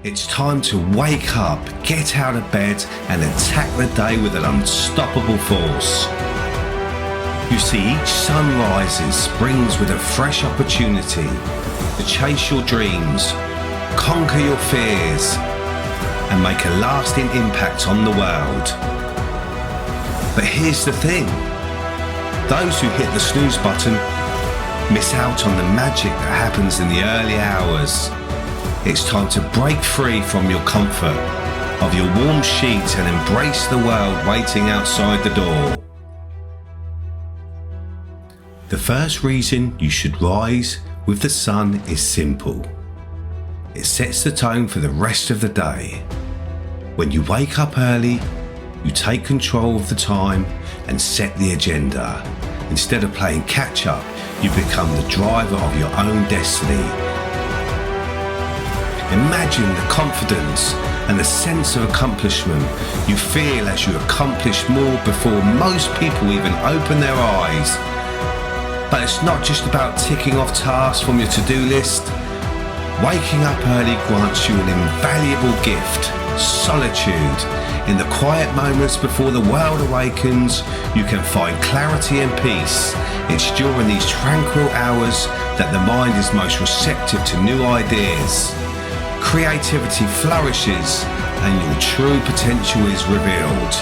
It's time to wake up, get out of bed and attack the day with an unstoppable force. You see, each sunrise brings with a fresh opportunity to chase your dreams, conquer your fears and make a lasting impact on the world. But here's the thing, those who hit the snooze button miss out on the magic that happens in the early hours. It's time to break free from your comfort of your warm sheets and embrace the world waiting outside the door. The first reason you should rise with the sun is simple. It sets the tone for the rest of the day. When you wake up early, you take control of the time and set the agenda. Instead of playing catch up, you become the driver of your own destiny. Imagine the confidence and the sense of accomplishment you feel as you accomplish more before most people even open their eyes. But it's not just about ticking off tasks from your to-do list. Waking up early grants you an invaluable gift, solitude. In the quiet moments before the world awakens, you can find clarity and peace. It's during these tranquil hours that the mind is most receptive to new ideas. Creativity flourishes and your true potential is revealed.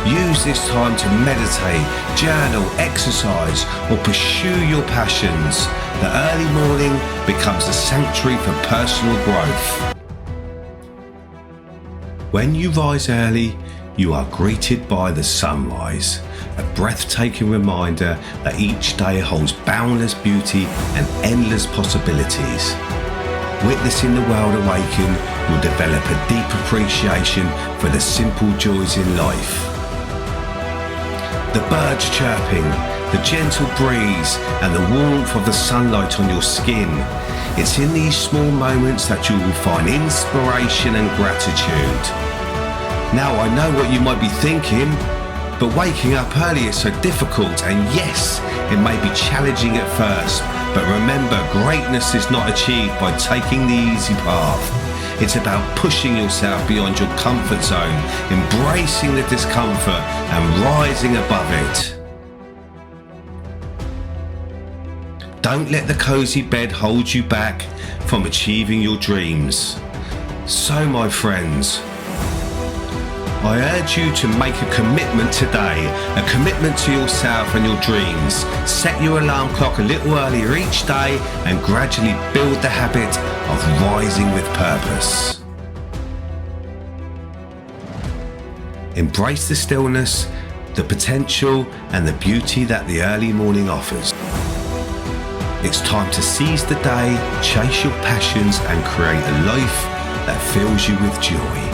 Use this time to meditate, journal, exercise or pursue your passions. The early morning becomes a sanctuary for personal growth. When you rise early, you are greeted by the sunrise, a breathtaking reminder that each day holds boundless beauty and endless possibilities. Witnessing the world awaken will develop a deep appreciation for the simple joys in life. The birds chirping, the gentle breeze and the warmth of the sunlight on your skin. It's in these small moments that you will find inspiration and gratitude. Now I know what you might be thinking, but waking up early is so difficult, and yes, it may be challenging at first, but remember, greatness is not achieved by taking the easy path. It's about pushing yourself beyond your comfort zone, embracing the discomfort and rising above it. Don't let the cozy bed hold you back from achieving your dreams. So my friends, I urge you to make a commitment today, a commitment to yourself and your dreams. Set your alarm clock a little earlier each day and gradually build the habit of rising with purpose. Embrace the stillness, the potential and the beauty that the early morning offers. It's time to seize the day, chase your passions and create a life that fills you with joy.